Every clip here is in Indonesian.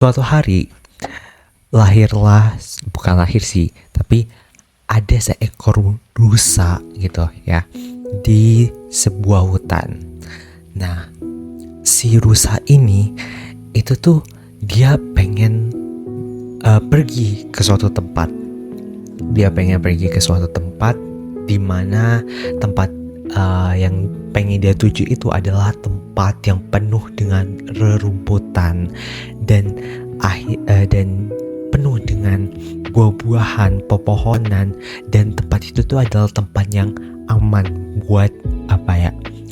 Suatu hari bukan lahir sih, tapi ada seekor rusa gitu ya di sebuah hutan. Nah, si rusa ini itu tuh dia pengen pergi ke suatu tempat. Dia pengen pergi ke suatu tempat di mana tempat yang pengen dia tuju itu adalah tempat yang penuh dengan rerumputan dan penuh dengan buah-buahan, pepohonan, dan tempat itu tuh adalah tempat yang aman buat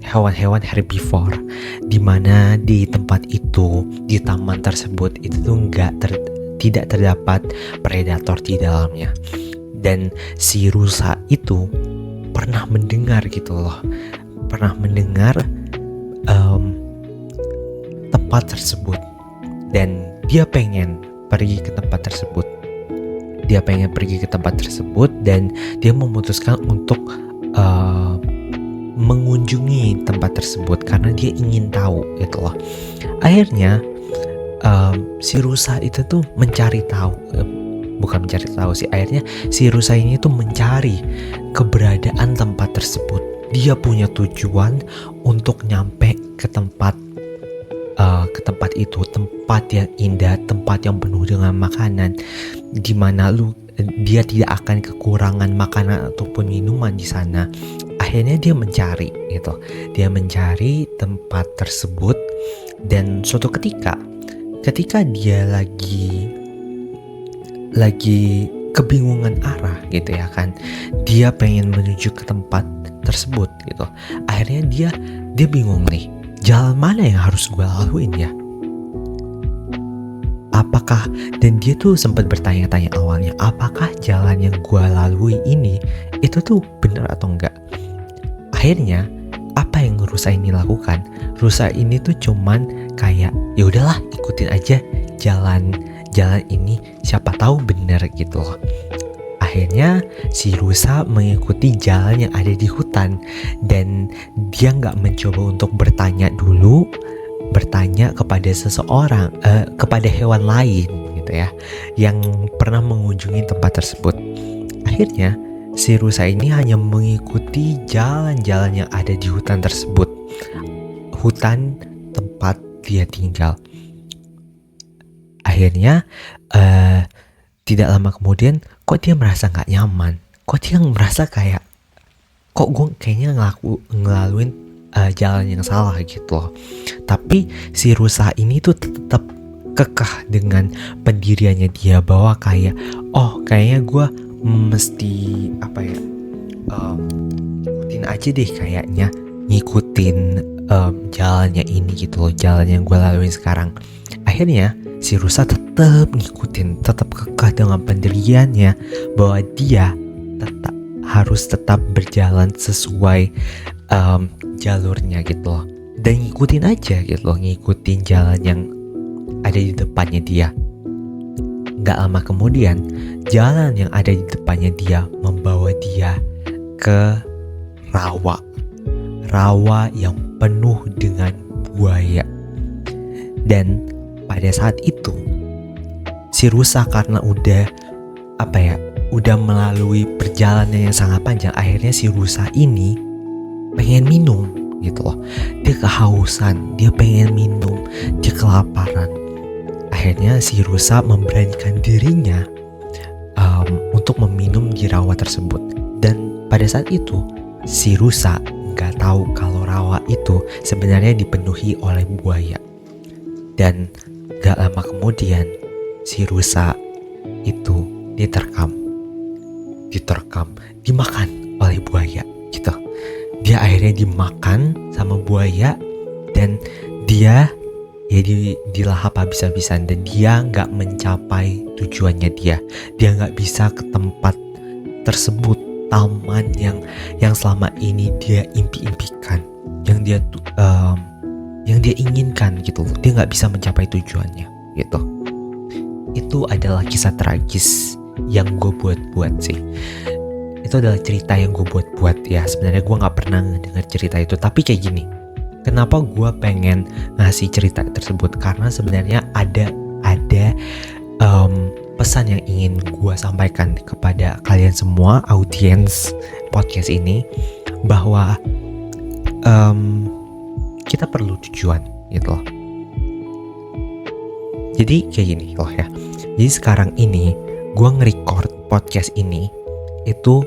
hewan-hewan herbivore, di mana di tempat itu, di taman tersebut itu tuh tidak terdapat predator di dalamnya. Dan si rusa itu pernah mendengar tempat tersebut, dan dia pengen pergi ke tempat tersebut. Dan dia memutuskan untuk mengunjungi tempat tersebut karena dia ingin tahu gitu loh. Akhirnya si rusa itu tuh akhirnya si rusa ini tuh mencari keberadaan tempat tersebut. Dia punya tujuan untuk nyampe ke tempat itu, tempat yang indah, tempat yang penuh dengan makanan, di mana dia tidak akan kekurangan makanan ataupun minuman di sana. Akhirnya dia mencari tempat tersebut, dan suatu ketika dia lagi kebingungan arah gitu ya kan, dia pengen menuju ke tempat tersebut gitu. Akhirnya dia bingung nih, jalan mana yang harus gue laluin ya? Dan dia tuh sempat bertanya-tanya awalnya, apakah jalan yang gue lalui ini itu tuh benar atau enggak? Akhirnya apa yang rusa ini lakukan? Rusa ini tuh cuman kayak ya udahlah, ikutin aja jalan ini, siapa tahu benar gitu loh. Akhirnya si rusa mengikuti jalan yang ada di hutan, dan dia nggak mencoba untuk bertanya kepada seseorang, kepada hewan lain gitu ya, yang pernah mengunjungi tempat tersebut. Akhirnya si rusa ini hanya mengikuti jalan-jalan yang ada di hutan tersebut, hutan tempat dia tinggal. Akhirnya tidak lama kemudian, kok dia merasa gak nyaman, kok dia merasa kayak kok gue kayaknya ngelaluin jalan yang salah gitu loh. Tapi si rusa ini tuh tetap kekeh dengan pendiriannya dia, bahwa kayaknya gue mesti ngikutin aja deh, kayaknya ngikutin jalannya ini gitu loh, jalan yang gue laluin sekarang. Akhirnya si rusa tetap kekeh dengan pendiriannya bahwa dia harus tetap berjalan sesuai jalurnya gitu loh, dan ngikutin jalan yang ada di depannya dia. Gak lama kemudian, jalan yang ada di depannya dia membawa dia ke rawa yang penuh dengan buaya. Dan pada saat itu si rusa karena udah melalui perjalanan yang sangat panjang, akhirnya si rusa ini pengen minum gitu loh. Dia kehausan, dia pengen minum, dia kelaparan. Akhirnya si rusa memberanikan dirinya untuk meminum di rawa tersebut. Dan pada saat itu si rusa gak tahu kalau rawa itu sebenarnya dipenuhi oleh buaya. Dan gak lama kemudian si rusa itu dimakan oleh buaya gitu. Dia akhirnya dimakan sama buaya, dan dia dilahap habis-habisan, dan dia gak mencapai tujuannya. Dia gak bisa ke tempat tersebut, taman yang selama ini dia impi-impikan, yang dia inginkan gitu loh. Dia gak bisa mencapai tujuannya gitu. Itu adalah kisah tragis yang gue buat sih. Itu adalah cerita yang gue buat ya. Sebenarnya gue gak pernah dengar cerita itu, tapi kayak gini, kenapa gue pengen ngasih cerita tersebut? Karena sebenarnya ada ada pesan yang ingin gue sampaikan kepada kalian semua audiens podcast ini, bahwa kita perlu tujuan gitu loh. Jadi kayak gini loh ya. Jadi sekarang ini gue nge-record podcast ini itu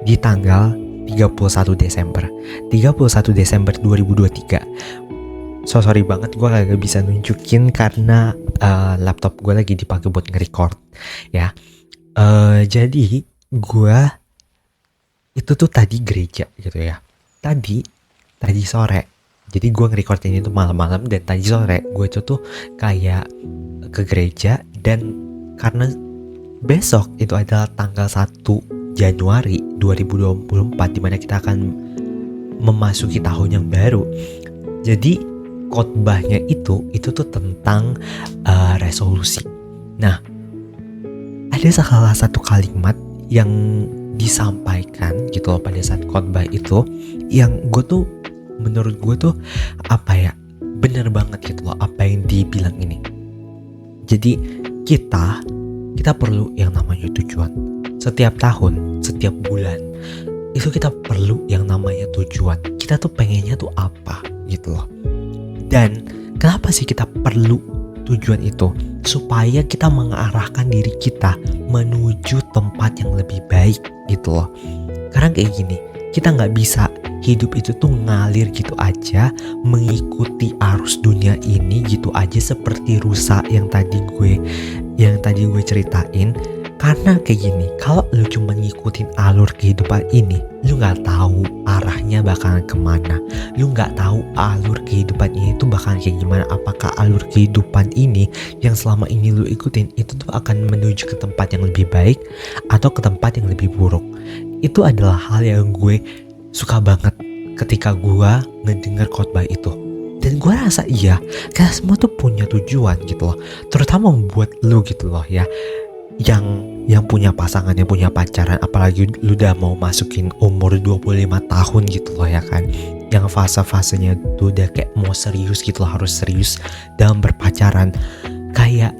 di tanggal 31 Desember 2023. Sorry banget gue gak bisa nunjukin karena laptop gue lagi dipakai buat nge-record ya. Jadi gue itu tuh tadi gereja gitu ya. Tadi sore. Jadi gue nge-record ini tuh malam-malam, dan tadi sore gue itu tuh kayak ke gereja, dan karena besok itu adalah tanggal 1 Januari 2024 dimana kita akan memasuki tahun yang baru. Jadi khotbahnya itu tuh tentang resolusi. Nah, ada salah satu kalimat yang disampaikan gitu loh pada saat khotbah itu, yang menurut gue tuh bener banget gitu loh apa yang dibilang ini. Jadi kita perlu yang namanya tujuan. Setiap tahun, setiap bulan itu kita perlu yang namanya tujuan. Kita tuh pengennya tuh apa gitu loh. Dan kenapa sih kita perlu tujuan itu? Supaya kita mengarahkan diri kita menuju tempat yang lebih baik gitu loh. Karena kayak gini, kita gak bisa hidup itu tuh ngalir gitu aja, mengikuti arus dunia ini gitu aja seperti rusa yang tadi gue ceritain. Karena kayak gini, kalau lu cuma ngikutin alur kehidupan ini, lu gak tahu arahnya bakalan kemana. Lu gak tahu alur kehidupan ini tuh bakalan kayak gimana. Apakah alur kehidupan ini yang selama ini lu ikutin itu tuh akan menuju ke tempat yang lebih baik atau ke tempat yang lebih buruk. Itu adalah hal yang gue suka banget ketika gue ngedenger khotbah itu. Dan gue rasa iya, kita semua tuh punya tujuan gitu loh. Terutama buat lu gitu loh ya, yang punya pasangan, yang punya pacaran, apalagi lu udah mau masukin umur 25 tahun gitu loh ya kan, yang fase-fasenya tuh udah kayak mau serius gitu loh, harus serius dalam berpacaran. Kayak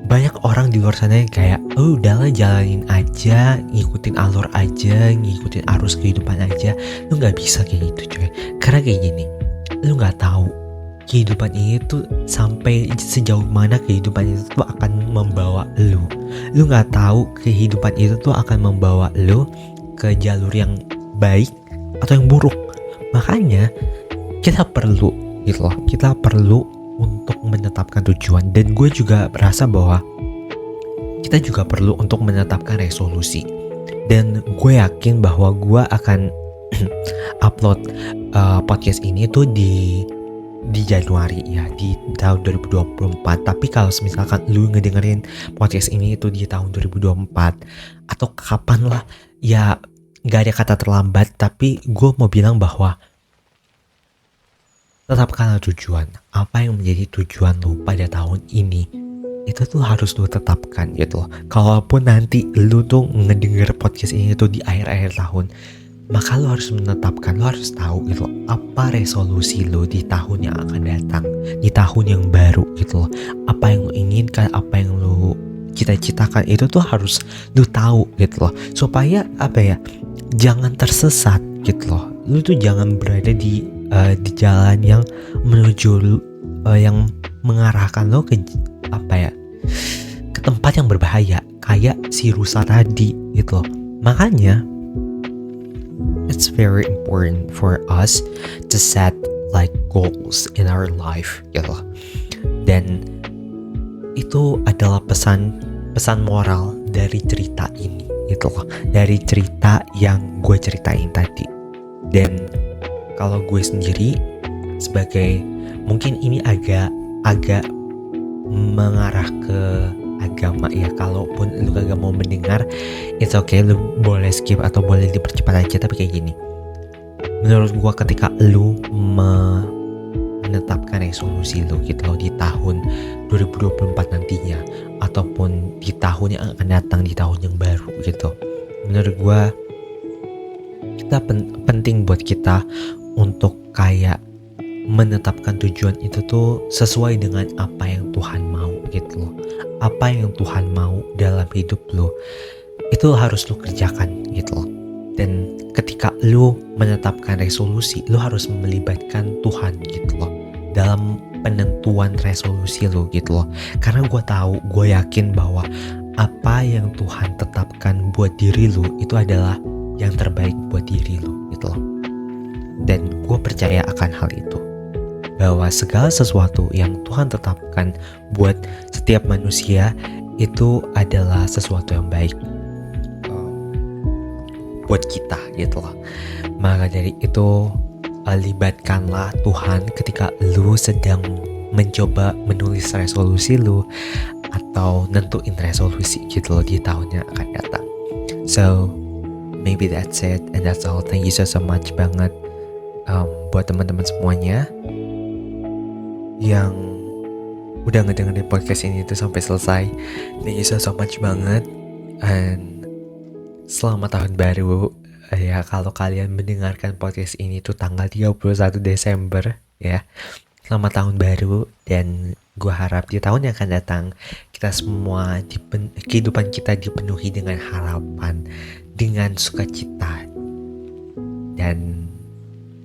banyak orang di luar sana yang kayak udahlah jalanin aja, ngikutin alur aja, ngikutin arus kehidupan aja. Lu gak bisa kayak gitu coy. Karena kayak gini, lu gak tahu kehidupan ini tuh sampai sejauh mana kehidupan itu tuh akan membawa lu. Lu gak tahu kehidupan itu tuh akan membawa lu ke jalur yang baik atau yang buruk. Makanya kita perlu gitu loh, kita perlu untuk menetapkan tujuan. Dan gue juga merasa bahwa kita juga perlu untuk menetapkan resolusi. Dan gue yakin bahwa gue akan upload podcast ini tuh di Januari ya, di tahun 2024. Tapi kalau misalkan lu ngedengerin podcast ini itu di tahun 2024 atau kapan lah ya, gak ada kata terlambat. Tapi gue mau bilang bahwa tetapkanlah tujuan. Apa yang menjadi tujuan lu pada tahun ini, itu tuh harus lu tetapkan gitu loh. Kalaupun nanti lu tuh ngedenger podcast ini tuh di akhir-akhir tahun, maka lu harus menetapkan, lu harus tahu gitu loh, apa resolusi lu di tahun yang akan datang, di tahun yang baru gitu loh. Apa yang lu inginkan, apa yang lu cita-citakan, itu tuh harus lu tahu gitu loh. Supaya jangan tersesat gitu loh. Lu tuh jangan berada di jalan yang menuju yang mengarahkan lo ke ke tempat yang berbahaya, kayak si rusa tadi gitu loh. Makanya it's very important for us to set like goals in our life gitu loh. Dan itu adalah pesan moral dari cerita ini gitu loh, dari cerita yang gue ceritain tadi. Dan kalau gue sendiri sebagai, mungkin ini agak mengarah ke agama ya. Kalaupun lu kagak mau mendengar, it's okay, lu boleh skip atau boleh dipercepat aja. Tapi kayak gini, menurut gue ketika lu menetapkan resolusi lu gitu loh di tahun 2024 nantinya, ataupun di tahun yang akan datang, di tahun yang baru gitu, menurut gue kita penting buat kita untuk kayak menetapkan tujuan itu tuh sesuai dengan apa yang Tuhan mau gitu loh. Apa yang Tuhan mau dalam hidup lo, itu harus lo kerjakan gitu loh. Dan ketika lo menetapkan resolusi, lo harus melibatkan Tuhan gitu loh dalam penentuan resolusi lo gitu loh. Karena gue yakin bahwa apa yang Tuhan tetapkan buat diri lo itu adalah yang terbaik buat diri lo gitu loh. Dan gue percaya akan hal itu, bahwa segala sesuatu yang Tuhan tetapkan buat setiap manusia itu adalah sesuatu yang baik buat kita gitu loh. Maka dari itu libatkanlah Tuhan ketika lu sedang mencoba menulis resolusi lu atau nentuin resolusi gitu loh di tahun yang akan datang. So maybe that's it and that's all. Thank you so much banget buat teman-teman semuanya yang udah ngedengerin podcast ini tuh sampai selesai. Thank you so much banget. And selamat tahun baru. Ya, kalau kalian mendengarkan podcast ini tuh tanggal 31 Desember ya. Selamat tahun baru, dan gue harap di tahun yang akan datang kita semua kehidupan kita dipenuhi dengan harapan, dengan sukacita, dan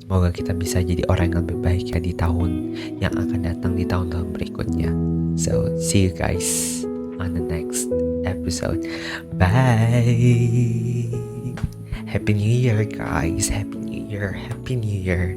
semoga kita bisa jadi orang yang lebih baik ya di tahun yang akan datang, di tahun-tahun berikutnya. So see you guys on the next episode. Bye. Happy New Year guys. Happy New Year. Happy New Year.